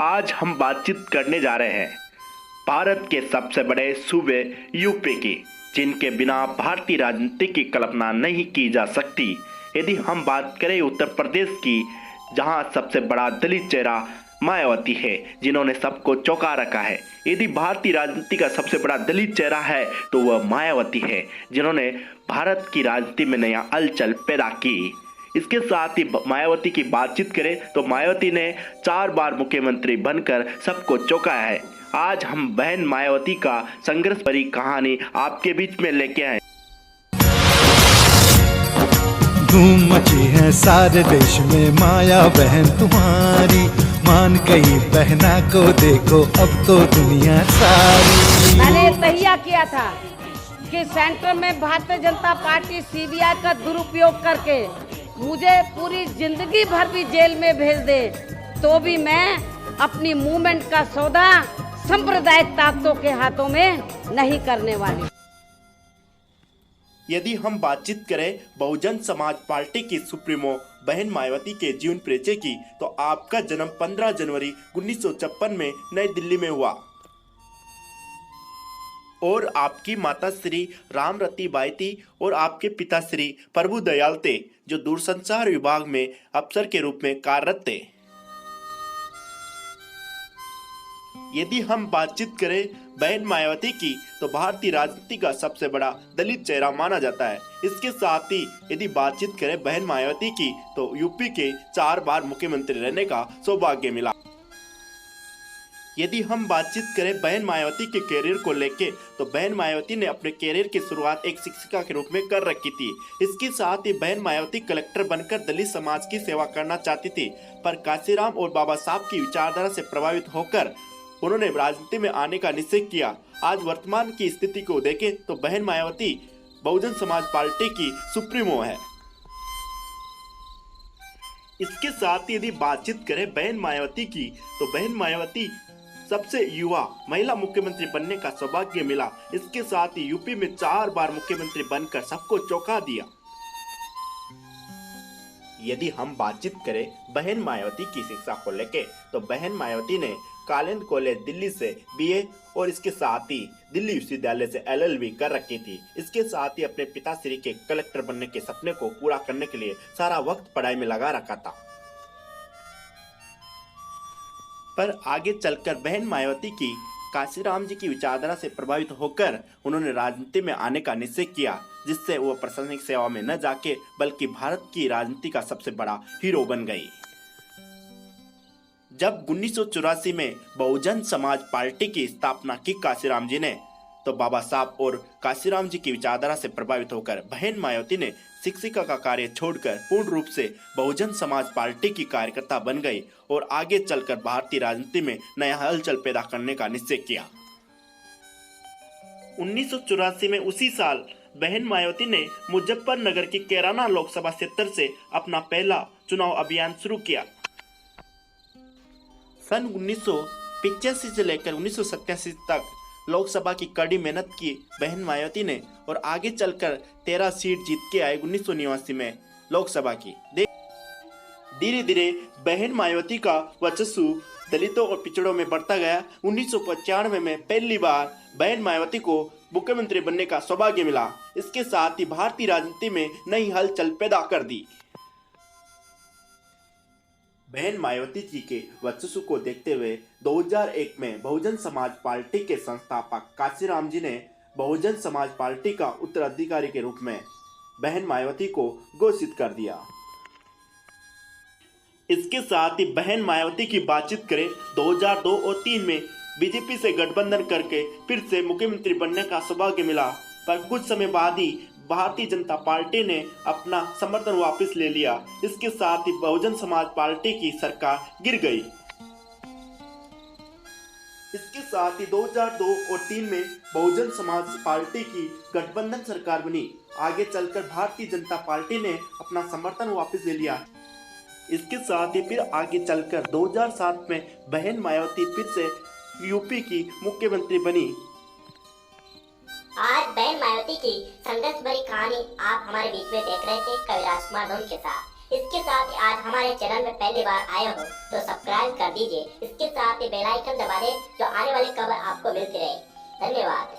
आज हम बातचीत करने जा रहे हैं भारत के सबसे बड़े सूबे यूपी की, जिनके बिना भारतीय राजनीति की कल्पना नहीं की जा सकती। यदि हम बात करें उत्तर प्रदेश की, जहां सबसे बड़ा दलित चेहरा मायावती है, जिन्होंने सबको चौंका रखा है। यदि भारतीय राजनीति का सबसे बड़ा दलित चेहरा है तो वह मायावती है, जिन्होंने भारत की राजनीति में नया हलचल पैदा की। इसके साथ ही मायावती की बातचीत करें तो मायावती ने 4 बार मुख्यमंत्री बनकर सबको चौंकाया है। आज हम बहन मायावती का संघर्ष भरी कहानी आपके बीच में लेके आए। धूम मची है सारे देश में माया बहन तुम्हारी, मान कई बहना को देखो अब तो दुनिया सारी। मैंने तहिया किया था कि सेंटर में भारतीय जनता पार्टी सीबीआई का दुरुपयोग करके मुझे पूरी जिंदगी भर भी जेल में भेज दे तो भी मैं अपनी मूवमेंट का सौदा सांप्रदायिक ताकतों के हाथों में नहीं करने वाली। यदि हम बातचीत करें बहुजन समाज पार्टी की सुप्रीमो बहन मायावती के जीवन परिचय की, तो आपका जन्म 15 जनवरी 1956 में नई दिल्ली में हुआ और आपकी माता श्री रामरती बाई थी और आपके पिता श्री प्रभु दयाल थे, जो दूरसंचार विभाग में अफसर के रूप में कार्यरत थे। यदि हम बातचीत करें बहन मायावती की, तो भारतीय राजनीति का सबसे बड़ा दलित चेहरा माना जाता है। इसके साथ ही यदि बातचीत करें बहन मायावती की, तो यूपी के 4 बार मुख्यमंत्री रहने का सौभाग्य मिला। यदि हम बातचीत करें बहन मायावती के कैरियर को लेके, तो बहन मायावती ने अपने कैरियर की शुरुआत एक शिक्षिका के रूप में कर रखी थी। इसके साथ ही बहन मायावती कलेक्टर बनकर दलित समाज की सेवा करना चाहती थी, पर काशीराम और बाबा साहब की विचारधारा से प्रभावित होकर उन्होंने राजनीति में आने का निश्चय किया। आज वर्तमान की स्थिति को देखें तो बहन मायावती बहुजन समाज पार्टी की सुप्रीमो है। इसके साथ ही यदि बातचीत करें बहन मायावती की, तो बहन मायावती सबसे युवा महिला मुख्यमंत्री बनने का सौभाग्य मिला। इसके साथ ही यूपी में 4 बार मुख्यमंत्री बनकर सबको चौंका दिया। यदि हम बातचीत करें बहन मायावती की शिक्षा को लेके, तो बहन मायावती ने कालिंद कॉलेज दिल्ली से बीए और इसके साथ ही दिल्ली विश्वविद्यालय से एलएलबी कर रखी थी। इसके साथ ही अपने पिताश्री के कलेक्टर बनने के सपने को पूरा करने के लिए सारा वक्त पढ़ाई में लगा रखा था। पर आगे चलकर बहन मायावती की काशीराम जी की विचारधारा से प्रभावित होकर उन्होंने राजनीति में आने का निश्चय किया, जिससे वो प्रशासनिक सेवा में न जाके बल्कि भारत की राजनीति का सबसे बड़ा हीरो बन गई। जब 1984 में बहुजन समाज पार्टी की स्थापना की काशीराम जी ने, तो बाबा साहब और काशीराम जी की विचारधारा से प्रभावित होकर बहन मायावती ने शिक्षिका का कार्य छोड़कर पूर्ण रूप से बहुजन समाज पार्टी की कार्यकर्ता बन गई और आगे चलकर भारतीय राजनीति में नया हलचल पैदा करने का निश्चय किया। 1984 में उसी साल बहन मायावती ने मुजफ्फरनगर की कैराना लोकसभा क्षेत्र से अपना पहला चुनाव अभियान शुरू किया। सन 1985 से लेकर 1987 तक लोकसभा की कड़ी मेहनत की बहन मायावती ने और आगे चलकर 13 सीट जीत के आए 1989 में लोकसभा की। धीरे धीरे बहन मायावती का वर्चस्व दलितों और पिछड़ों में बढ़ता गया। 1995 में पहली बार बहन मायावती को मुख्यमंत्री बनने का सौभाग्य मिला। इसके साथ ही भारतीय राजनीति में नई हलचल पैदा कर दी। बहन मायावती जी के वर्चस्व को देखते हुए 2001 में बहुजन समाज पार्टी के संस्थापक काशीराम जी ने बहुजन समाज पार्टी का उत्तराधिकारी के रूप में बहन मायावती को घोषित कर दिया। इसके साथ ही बहन मायावती की बातचीत करें 2002 और 3 में बीजेपी से गठबंधन करके फिर से मुख्यमंत्री बनने का सौभाग्य मिला, पर कुछ समय बाद ही भारतीय जनता पार्टी ने अपना समर्थन वापस ले लिया। इसके साथ ही बहुजन समाज पार्टी की सरकार गिर गई। इसके साथ ही 2002 और 3 में बहुजन समाज पार्टी की गठबंधन सरकार बनी। आगे चलकर भारतीय जनता पार्टी ने अपना समर्थन वापस ले लिया। इसके साथ ही फिर आगे चलकर 2007 में बहन मायावती फिर से यूपी की मुख्यमंत्री बनी। आज बहन मायावती की संघर्ष भरी कहानी आप हमारे बीच में देख रहे थे कवि राजकुमार धोन के साथ। इसके साथ ही आज हमारे चैनल में पहली बार आए हो तो सब्सक्राइब कर दीजिए। इसके साथ ही बेल आइकन दबा दें जो आने वाली खबर आपको मिलती रहे। धन्यवाद।